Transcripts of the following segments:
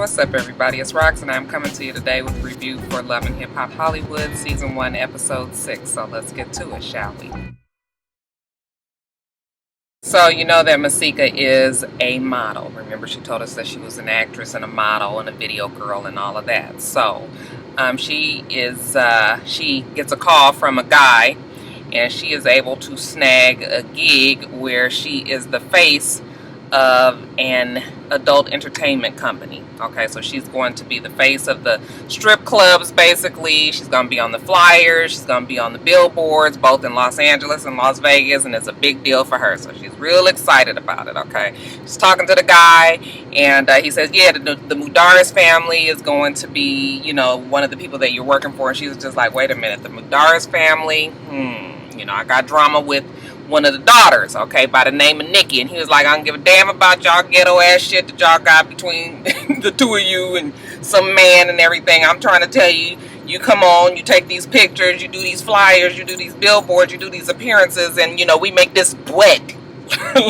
what's up everybody? It's Rox and I'm coming to you today with a review for Love and Hip Hop Hollywood Season 1 Episode 6. So let's get to it, shall we? So you know that Masika is a model. Remember she told us that she was an actress and a model and a video girl and all of that. So she gets a call from a guy and she is able to snag a gig where she is the face of an adult entertainment company. Okay, so she's going to be the face of the strip clubs basically. She's going to be on the flyers, she's going to be on the billboards both in Los Angeles and Las Vegas, and it's a big deal for her, so she's real excited about it. Okay, she's talking to the guy and he says, yeah, the Mudaris family is going to be, you know, one of the people that you're working for. And she was just like, wait a minute, the Mudaris family, you know, I got drama with one of the daughters, okay, by the name of Nikki. And he was like, I don't give a damn about y'all ghetto ass shit that y'all got between the two of you and some man and everything. I'm trying to tell you, you come on, you take these pictures, you do these flyers, you do these billboards, you do these appearances, and you know, we make this duet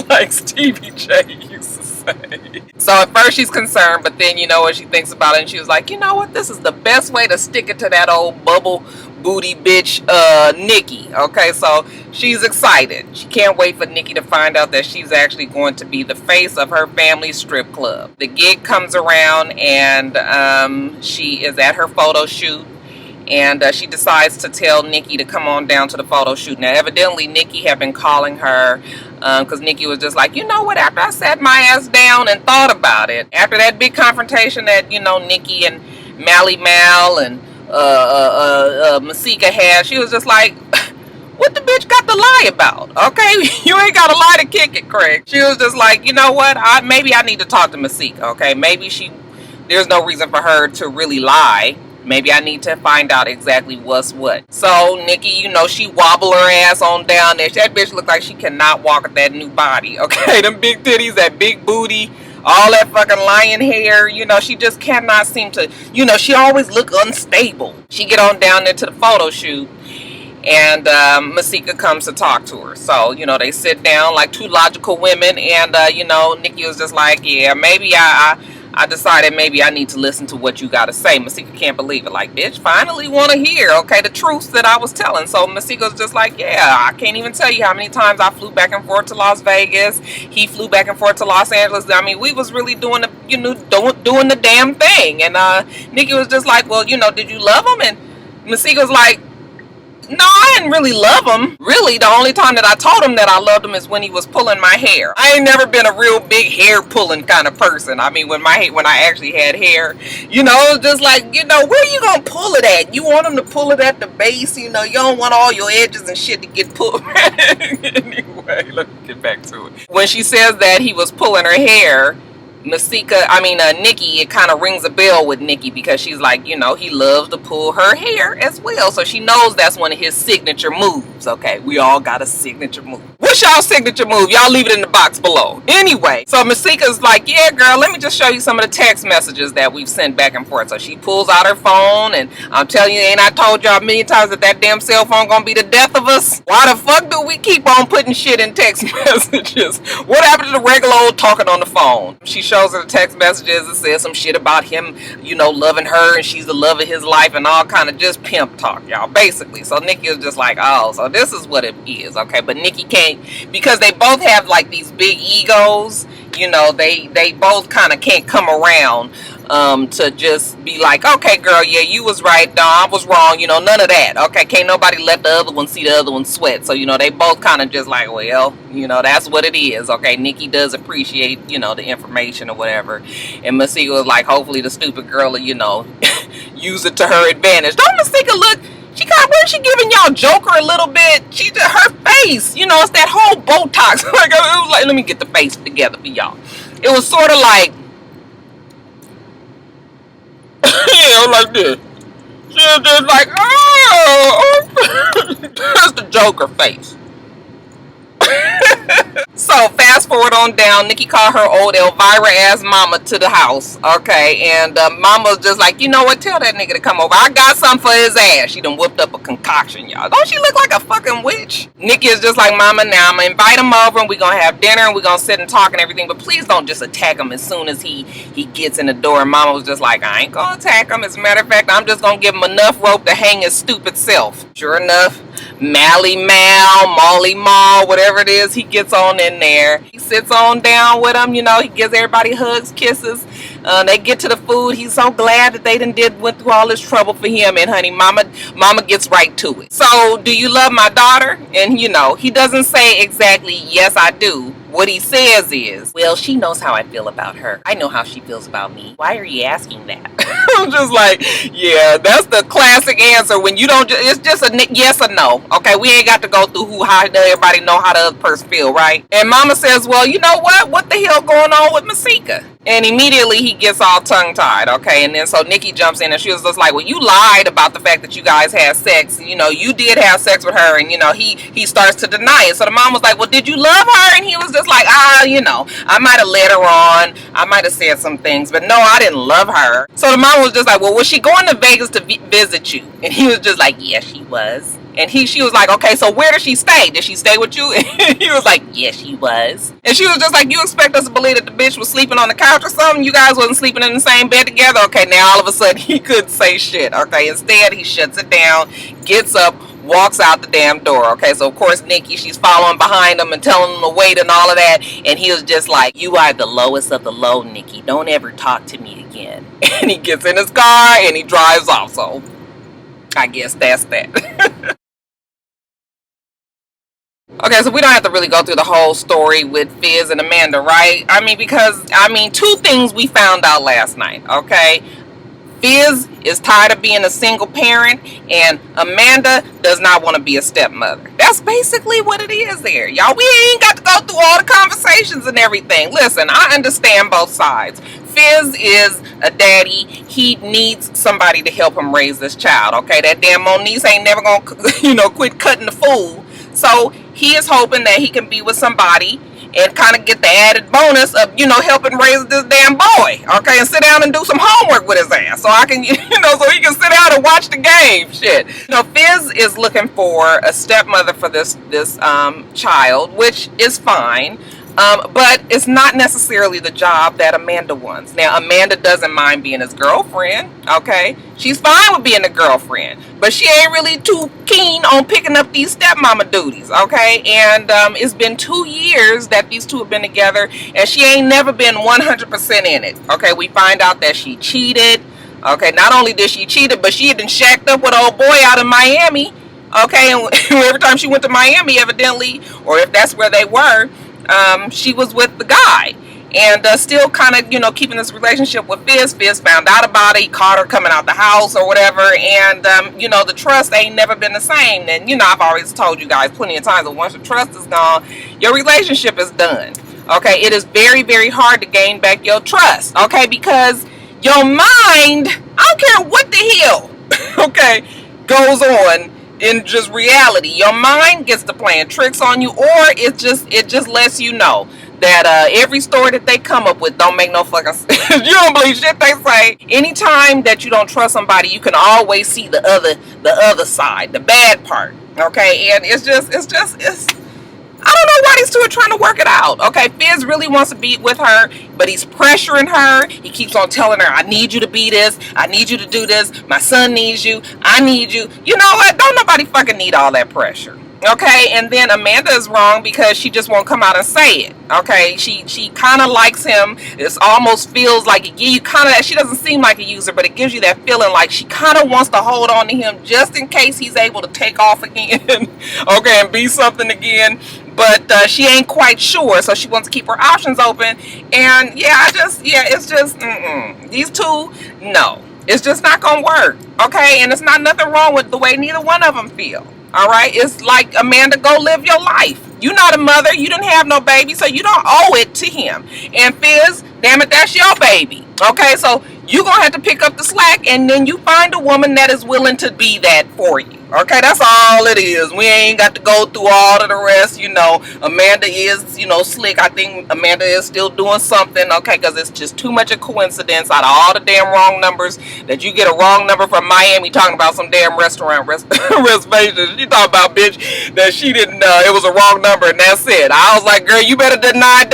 like Stevie J used to say. So at first she's concerned, but then you know what, she thinks about it and she was like, you know what, this is the best way to stick it to that old bubble booty bitch Nikki. Okay, so she's excited. She can't wait for Nikki to find out that she's actually going to be the face of her family's strip club. The gig comes around and she is at her photo shoot and she decides to tell Nikki to come on down to the photo shoot. Now evidently Nikki had been calling her because Nikki was just like, you know what, after I sat my ass down and thought about it, after that big confrontation that, you know, Nikki and Mally Mal and Masika had, she was just like, what the bitch got to lie about? Okay, you ain't got to lie to kick it, Craig. She was just like, you know what, maybe I need to talk to Masika. Okay, maybe there's no reason for her to really lie. Maybe I need to find out exactly what's what. So Nikki, you know, she wobble her ass on down there. That bitch looked like she cannot walk with that new body. Okay, them big titties, that big booty, all that fucking lion hair, you know, she just cannot seem to, you know, she always look unstable. She get on down there to the photo shoot and Masika comes to talk to her. So, you know, they sit down like two logical women and, you know, Nikki was just like, yeah, maybe I decided maybe I need to listen to what you got to say. Masika can't believe it. Like, bitch, finally want to hear, okay, the truth that I was telling. So Masika was just like, yeah, I can't even tell you how many times I flew back and forth to Las Vegas. He flew back and forth to Los Angeles. I mean, we was really doing the, you know, doing the damn thing. And Nikki was just like, well, you know, did you love him? And Masika was like, no, I didn't really love him. Really, the only time that I told him that I loved him is when he was pulling my hair. I ain't never been a real big hair pulling kind of person. I mean, when I actually had hair, you know, it was just like, you know, where you gonna pull it at? You want him to pull it at the base, you know, you don't want all your edges and shit to get pulled. Anyway, let me get back to it. When she says that he was pulling her hair, Nikki, it kind of rings a bell with Nikki because she's like, you know, he loves to pull her hair as well. So she knows that's one of his signature moves. Okay, we all got a signature move. What's y'all signature move? Y'all leave it in the box below. Anyway, so Masika's like, yeah, girl, let me just show you some of the text messages that we've sent back and forth. So she pulls out her phone and I'm telling you, ain't I told y'all a million times that that damn cell phone gonna be the death of us? Why the fuck do we keep on putting shit in text messages? What happened to the regular old talking on the phone? She shows her the text messages and says some shit about him, you know, loving her and she's the love of his life and all kind of just pimp talk, y'all, basically. So Nikki is just like, oh, so this is what it is, okay? But Nikki can't, because they both have like these big egos, you know, they both kind of can't come around to just be like, okay, girl, yeah, you was right, no, I was wrong, you know, none of that. Okay, can't nobody let the other one see the other one sweat. So, you know, they both kind of just like, well, you know, that's what it is. Okay, Nikki does appreciate, you know, the information or whatever. And Masika was like, hopefully the stupid girl will, you know, use it to her advantage. Don't Masika look, wasn't she giving y'all Joker a little bit? She just, her face, you know, it's that whole Botox. Like, it was like, let me get the face together for y'all. It was sort of like, yeah, like this. She was just like, oh, that's the Joker face. So fast forward on down, Nikki called her old Elvira ass mama to the house, okay, and mama's just like, you know what, tell that nigga to come over. I got something for his ass. She done whipped up a concoction, y'all. Don't she look like a fucking witch? Nikki is just like, mama, now I'm gonna invite him over and we're gonna have dinner and we're gonna sit and talk and everything, but please don't just attack him as soon as he gets in the door. And mama was just like, I ain't gonna attack him. As a matter of fact, I'm just gonna give him enough rope to hang his stupid self. Sure enough, Mally Mal, Molly Mall, whatever it is, he gets on in there. He sits on down with him, you know, he gives everybody hugs, kisses. They get to the food. He's so glad that they went through all this trouble for him. And honey, mama gets right to it. So, do you love my daughter? And you know, he doesn't say exactly, yes, I do. What he says is, well, she knows how I feel about her. I know how she feels about me. Why are you asking that? I'm just like, yeah, that's the classic answer when you don't, it's just a yes or no. Okay, we ain't got to go through how everybody know how the other person feel, right? And mama says, well, you know what? What the hell going on with Masika? And immediately he gets all tongue-tied, okay? And then so Nikki jumps in and she was just like, well, you lied about the fact that you guys had sex. You know, you did have sex with her. And, you know, he starts to deny it. So the mom was like, well, did you love her? And he was just like, you know, I might have led her on. I might have said some things. But no, I didn't love her. So the mom was just like, well, was she going to Vegas to visit you? And he was just like, yes, she was. And she was like, okay, so where did she stay? Did she stay with you? And he was like, yes, she was. And she was just like, you expect us to believe that the bitch was sleeping on the couch or something? You guys wasn't sleeping in the same bed together? Okay, now all of a sudden he couldn't say shit. Okay, instead he shuts it down, gets up, walks out the damn door. Okay, so of course Nikki, she's following behind him and telling him to wait and all of that. And he was just like, you are the lowest of the low, Nikki. Don't ever talk to me again. And he gets in his car and he drives off. So I guess that's that. Okay, so we don't have to really go through the whole story with Fizz and Amanda, right? I mean, because, two things we found out last night, okay? Fizz is tired of being a single parent, and Amanda does not want to be a stepmother. That's basically what it is there. Y'all, we ain't got to go through all the conversations and everything. Listen, I understand both sides. Fizz is a daddy. He needs somebody to help him raise this child, okay? That damn Moniece ain't never going to, quit cutting the fool. So he is hoping that he can be with somebody and kind of get the added bonus of, helping raise this damn boy, okay, and sit down and do some homework with his ass, so I can, so he can sit down and watch the game, shit. Fizz is looking for a stepmother for this child, which is fine. But it's not necessarily the job that Amanda wants. Now, Amanda doesn't mind being his girlfriend, okay? She's fine with being a girlfriend, but she ain't really too keen on picking up these stepmama duties, okay? And it's been 2 years that these two have been together, and she ain't never been 100% in it, okay? We find out that she cheated, okay? Not only did she cheat, but she had been shacked up with old boy out in Miami, okay? And every time she went to Miami, evidently, or if that's where they were, she was with the guy and still kind of keeping this relationship with Fizz. Fizz found out about it. He caught her coming out the house or whatever, and the trust ain't never been the same. And I've always told you guys plenty of times that once the trust is gone, your relationship is done. Okay, it is very, very hard to gain back your trust, okay, because your mind, I don't care what the hell okay, goes on in just reality, your mind gets to playing tricks on you, or it just lets you know that every story that they come up with don't make no fucking sense. You don't believe shit they say. Anytime that you don't trust somebody, you can always see the other side, the bad part, okay? And it's I don't know why these two are trying to work it out. Okay, Fizz really wants to be with her, but he's pressuring her. He keeps on telling her, I need you to be this. I need you to do this. My son needs you. I need you. You know what? Don't nobody fucking need all that pressure. Okay, and then Amanda is wrong because she just won't come out and say it. Okay, she kind of likes him. It almost feels like it gives you kind of that. She doesn't seem like a user, but it gives you that feeling like she kind of wants to hold on to him just in case he's able to take off again. Okay, and be something again. But she ain't quite sure, so she wants to keep her options open. And it's just these two, no, it's just not gonna work. Okay, and it's not nothing wrong with the way neither one of them feel. All right, it's like, Amanda, go live your life. You're not a mother. You didn't have no baby, so you don't owe it to him. And Fizz, damn it, that's your baby. Okay, so you're going to have to pick up the slack, and then you find a woman that is willing to be that for you. Okay, that's all it is. We ain't got to go through all of the rest. You know, Amanda is, you know, slick. I think Amanda is still doing something. Okay, because it's just too much a coincidence out of all the damn wrong numbers that you get a wrong number from Miami talking about some damn restaurant reservations. You talking about, bitch, that she didn't, it was a wrong number and that's it. I was like, girl, you better deny.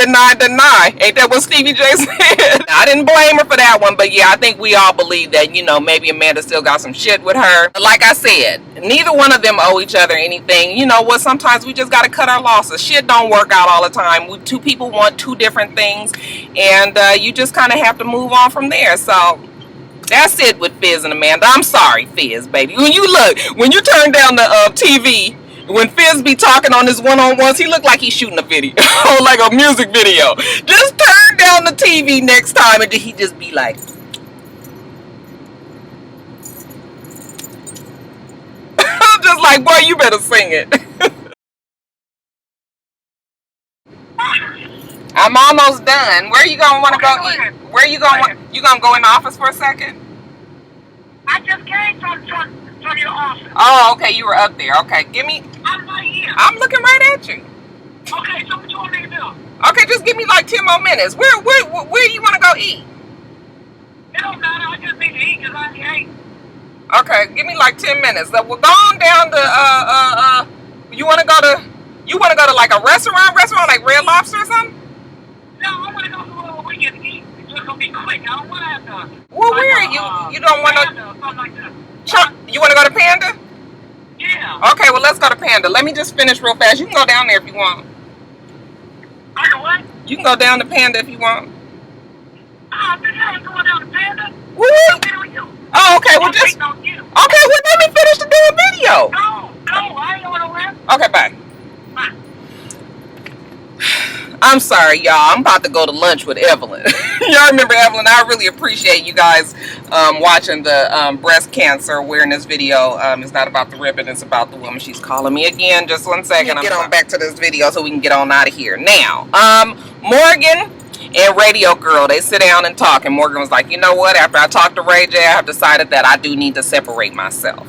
Ain't that what Stevie J said? I didn't blame her for that one, but yeah, I think we all believe that, you know, maybe Amanda still got some shit with her. But like I said, neither one of them owe each other anything. You know what? Sometimes we just gotta cut our losses. Shit don't work out all the time. Two people want two different things, and you just kind of have to move on from there. So that's it with Fizz and Amanda. I'm sorry, Fizz, baby. When you turn down the TV, when Fizz be talking on his one-on-ones, he look like he's shooting a video, like a music video. Just turn down the TV next time, and he just be like, just like, boy, you better sing it. I'm almost done. Where you gonna want to go eat? Where you gonna you gonna go in the office for a second? I just came from your office. Oh, okay, you were up there. Okay, give me. I'm right here. I'm looking right at you. Okay, so what you want me to do? Okay, just give me like 10 more minutes. Where you want to go eat? It don't matter. I just need to eat because I ate. Okay, give me like 10 minutes. So we're going down to you want to go to like a restaurant like Red Lobster or something? No, I want to go somewhere where we can eat. It's just gonna be quick. I don't want to have to. Well, where are you? You don't want to? Something like that. You want to go to Panda? Yeah. Okay, well let's go to Panda. Let me just finish real fast. You can go down there if you want. I know what? You can go down to Panda if you want. I ain't going down to Panda. Woo! Oh, okay. Well, just okay. Well, let me finish the damn video. No, I ain't going nowhere. Okay, bye. Bye. I'm sorry, y'all. I'm about to go to lunch with Evelyn. Y'all remember Evelyn? I really appreciate you guys watching the breast cancer awareness video. It's not about the ribbon. It's about the woman. She's calling me again. Just one second. I'm get on back to this video so we can get on out of here. Now, Morgan and Radio Girl, they sit down and talk. And Morgan was like, you know what? After I talked to Ray J, I have decided that I do need to separate myself.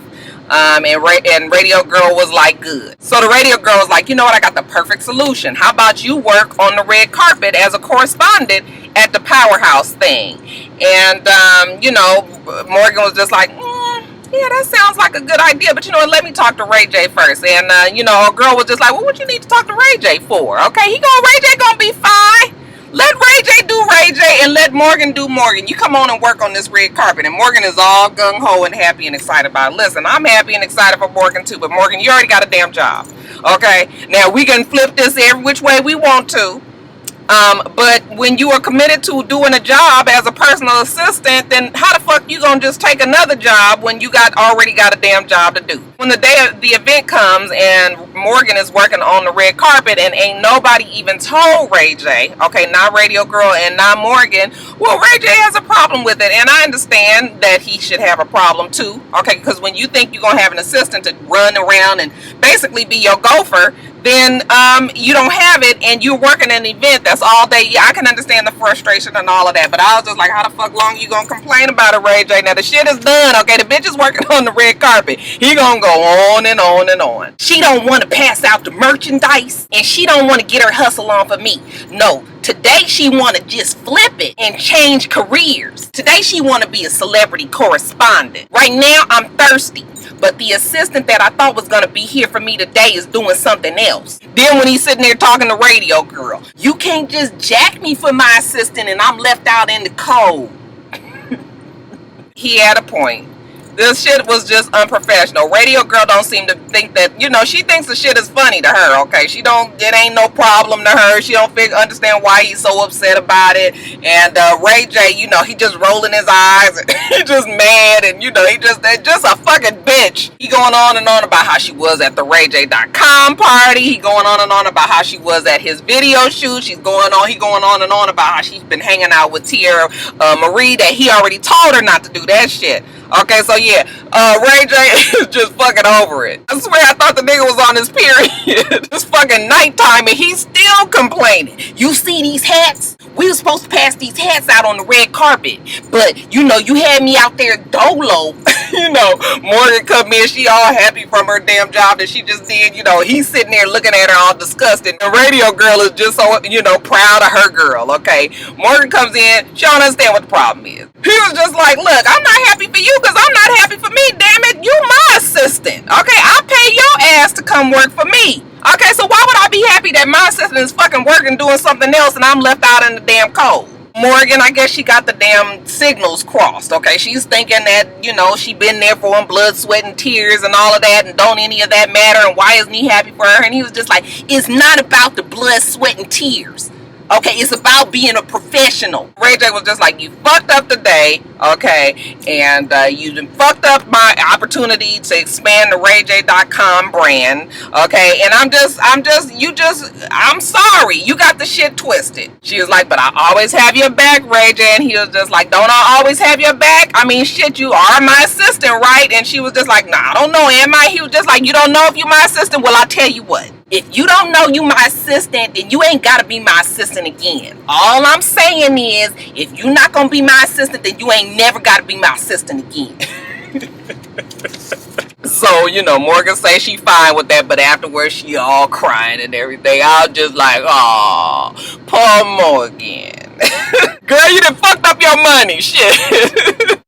And Radio Girl was like, good. So the Radio Girl was like, you know what? I got the perfect solution. How about you work on the red carpet as a correspondent at the Powerhouse thing? And, you know, Morgan was just like, yeah, that sounds like a good idea. But, you know what? Let me talk to Ray J first. And, you know, a girl was just like, well, what you need to talk to Ray J for? Okay, Ray J gonna be fine. Let Ray J do Ray J and let Morgan do Morgan. You come on and work on this red carpet. And Morgan is all gung-ho and happy and excited about it. Listen, I'm happy and excited for Morgan too. But Morgan, you already got a damn job. Okay? Now, we can flip this every which way we want to. But when you are committed to doing a job as a personal assistant, then how the fuck you gonna just take another job when you already got a damn job to do? When the day of the event comes and Morgan is working on the red carpet and ain't nobody even told Ray J, okay, not Radio Girl and not Morgan, well, Ray J has a problem with it, and I understand that he should have a problem too, okay, because when you think you're gonna have an assistant to run around and basically be your gopher, then you don't have it and you're working an event that's all day. Yeah, I can understand the frustration and all of that, but I was just like, how the fuck long you gonna complain about it, Ray J? Now the shit is done, okay? The bitch is working on the red carpet. He gonna go on and on and on. She don't want to pass out the merchandise and she don't want to get her hustle on for me. No, today she want to just flip it and change careers. Today she want to be a celebrity correspondent. Right now I'm thirsty, but the assistant that I thought was going to be here for me today is doing something else. Then when he's sitting there talking to Radio Girl, you can't just jack me for my assistant and I'm left out in the cold. He had a point. This shit was just unprofessional. Radio Girl don't seem to think that, you know, she thinks the shit is funny to her, okay? It ain't no problem to her. She don't understand why he's so upset about it. And Ray J, you know, he just rolling his eyes. He just mad and, you know, they're just a fucking bitch. He going on and on about how she was at the RayJ.com party. He going on and on about how she was at his video shoot. He going on and on about how she's been hanging out with Teairra Marie, that he already told her not to do that shit. Okay, so yeah, Ray J is just fucking over it. I swear I thought the nigga was on his period. It's fucking nighttime and he's still complaining. You see these hats? We were supposed to pass these hats out on the red carpet. But, you know, you had me out there dolo Morgan come in, she all happy from her damn job that she just did. He's sitting there looking at her all disgusted. The radio girl is just so, proud of her girl, okay? Morgan comes in, she don't understand what the problem is. He was just like, look, I'm not happy for you because I'm not happy for me, damn it. You my assistant, okay? I pay your ass to come work for me. Okay, so why would I be happy that my assistant is fucking working doing something else and I'm left out in the damn cold? Morgan, I guess she got the damn signals crossed, okay? She's thinking that, she been there for him, blood, sweat, and tears and all of that, and don't any of that matter, and why isn't he happy for her? And he was just like, it's not about the blood, sweat, and tears. Okay, it's about being a professional. Ray J was just like, you fucked up today, okay, and you fucked up my opportunity to expand the RayJ.com brand, okay, and I'm sorry, you got the shit twisted. She was like, but I always have your back, Ray J, and he was just like, don't I always have your back? I mean, shit, you are my assistant, right? And she was just like, nah, I don't know, am I? He was just like, you don't know if you're my assistant? Well, I'll tell you what. If you don't know you my assistant, then you ain't gotta be my assistant again. All I'm saying is, if you not gonna be my assistant, then you ain't never gotta be my assistant again. So, Morgan say she fine with that, but afterwards she all crying and everything. I was just like, oh, poor Morgan. Girl, you done fucked up your money, shit.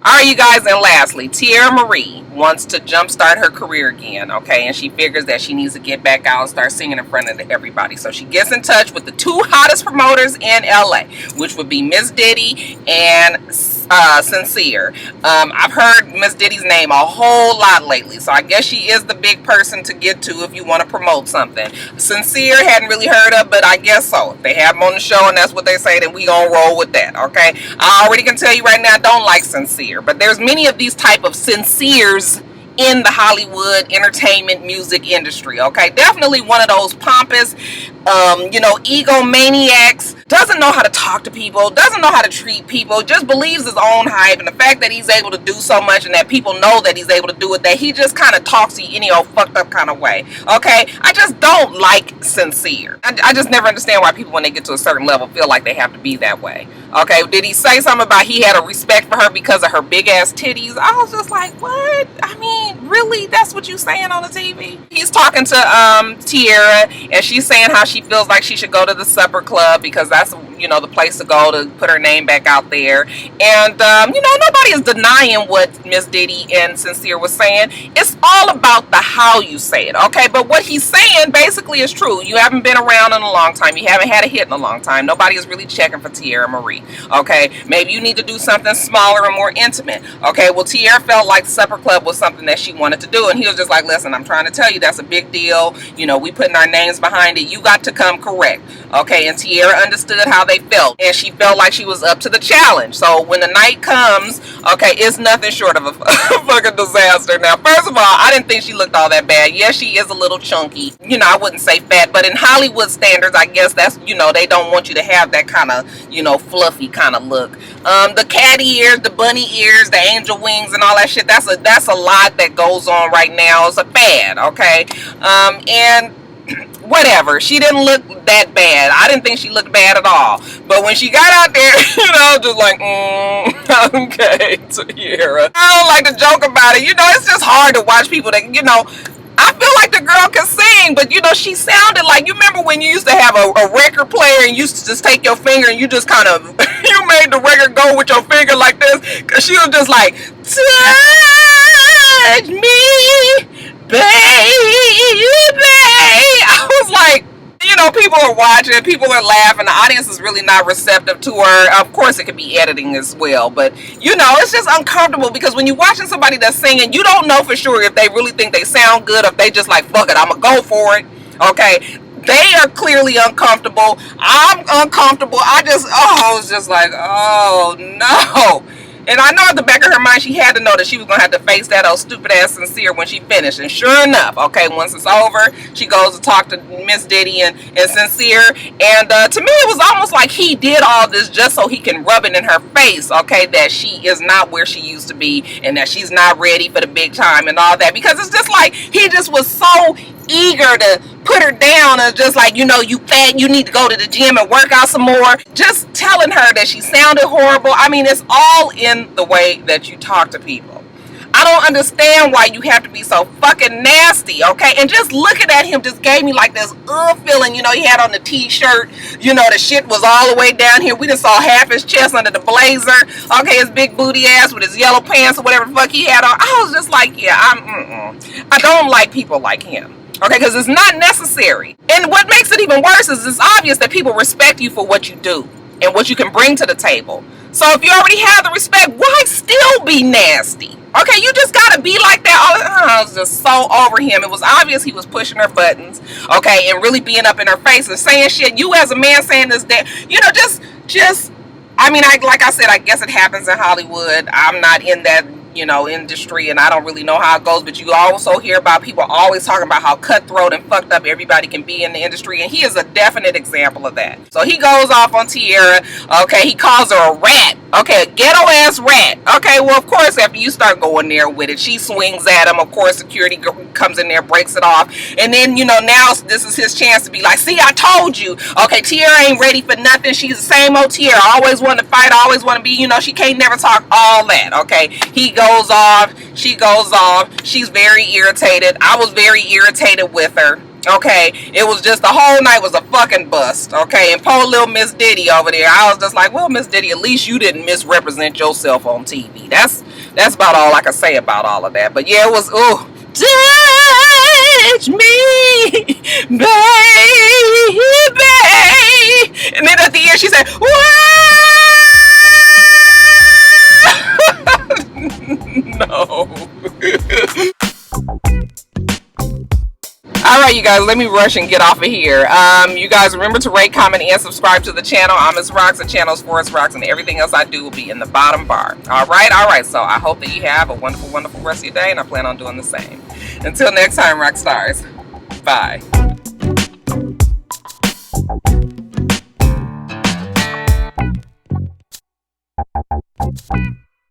Alright, you guys, and lastly, Teairra Marie wants to jumpstart her career again, okay? And she figures that she needs to get back out and start singing in front of everybody. So she gets in touch with the two hottest promoters in LA, which would be Miss Diddy and Sincere. I've heard Miss Diddy's name a whole lot lately, so I guess she is the big person to get to if you want to promote something. Sincere hadn't really heard of, but I guess so. If they have him on the show and that's what they say, then we gonna roll with that, okay? I already can tell you right now, I don't like Sincere, but there's many of these type of Sinceres in the Hollywood entertainment music industry, okay? Definitely one of those pompous, egomaniacs, doesn't know how to talk to people, doesn't know how to treat people, just believes his own hype, and the fact that he's able to do so much and that people know that he's able to do it, that he just kind of talks to you any old fucked up kind of way, okay? I just don't like Sincere. I just never understand why people, when they get to a certain level, feel like they have to be that way, okay? Did he say something about he had a respect for her because of her big ass titties? I was just like, what? I mean, really? That's what you saying on the TV? He's talking to Teairra, and she's saying how she feels like she should go to the supper club because that's, the place to go to put her name back out there. And, nobody is denying what Miss Diddy and Sincere was saying. It's all about the how you say it, okay? But what he's saying basically is true. You haven't been around in a long time. You haven't had a hit in a long time. Nobody is really checking for Teairra Marie, okay? Maybe you need to do something smaller and more intimate, okay? Well, Teairra felt like supper club was something that she wanted to do, and he was just like, listen, I'm trying to tell you that's a big deal. We putting our names behind it. You got to come correct, okay? And Teairra understood how they felt, and she felt like she was up to the challenge. So when the night comes, okay, it's nothing short of a fucking disaster. Now, first of all, I didn't think she looked all that bad. Yes, she is a little chunky. I wouldn't say fat, but in Hollywood standards, I guess that's, they don't want you to have that kind of, fluffy kind of look. The cat ears, the bunny ears, the angel wings, and all that shit, that's a lot that goes on right now. It's a fad, okay? And whatever, she didn't look that bad. I didn't think she looked bad at all. But when she got out there, just like, okay, Teairra. I don't like to joke about it. It's just hard to watch people that, I feel like the girl can sing, but she sounded like, you remember when you used to have a record player and you used to just take your finger and you just kind of, you made the record go with your finger like this? Because she was just like, touch me, baby. I was like, people are watching, people are laughing, the audience is really not receptive to her. Of course, it could be editing as well, but it's just uncomfortable because when you're watching somebody that's singing, you don't know for sure if they really think they sound good, or if they just like, fuck it, I'm gonna go for it, okay? They are clearly uncomfortable. I'm uncomfortable. I was just like, oh no. And I know at the back of her mind, she had to know that she was going to have to face that old stupid ass Sincere when she finished. And sure enough, okay, once it's over, she goes to talk to Miss Diddy and Sincere. And to me, it was almost like he did all this just so he can rub it in her face, okay, that she is not where she used to be and that she's not ready for the big time and all that. Because it's just like, he just was so eager to put her down and just like, you know, you fat, you need to go to the gym and work out some more. Just telling her that she sounded horrible. I mean, it's all in the way that you talk to people. I don't understand why you have to be so fucking nasty, okay? And just looking at him just gave me like this feeling, you know, he had on the t-shirt, you know, the shit was all the way down here. We just saw half his chest under the blazer, okay, his big booty ass with his yellow pants or whatever the fuck he had on. I was just like, yeah, I don't like people like him. Okay, because it's not necessary. And what makes it even worse is it's obvious that people respect you for what you do and what you can bring to the table. So if you already have the respect, why still be nasty? Okay, you just gotta be like that. I was just so over him. It was obvious he was pushing her buttons, okay, and really being up in her face and saying shit. You as a man saying this, that, you know, just. I mean, like I said, I guess it happens in Hollywood. I'm not in that, you know, industry, and I don't really know how it goes, but you also hear about people always talking about how cutthroat and fucked up everybody can be in the industry, and he is a definite example of that. So he goes off on Teairra, okay, he calls her a rat, okay, a ghetto ass rat, okay, well, of course, after you start going there with it, she swings at him, of course, security comes in there, breaks it off, and then, you know, now this is his chance to be like, see, I told you, okay, Teairra ain't ready for nothing, she's the same old Teairra, always want to fight, always want to be, you know, she can't never talk, all that, okay, he goes off, she goes off, she's very irritated, I was very irritated with her, okay, it was just the whole night was a fucking bust, okay, and poor little Miss Diddy over there, I was just like, well, Miss Diddy, at least you didn't misrepresent yourself on TV, that's about all I can say about all of that, but yeah, it was, ooh, touch me, baby, and then at the end she said, no. Alright, you guys, let me rush and get off of here. You guys remember to rate, comment, and subscribe to the channel. I'm itsrox, the channel's for itsrox, and everything else I do will be in the bottom bar. Alright, so I hope that you have a wonderful, wonderful rest of your day, and I plan on doing the same. Until next time, Roxstars. Bye.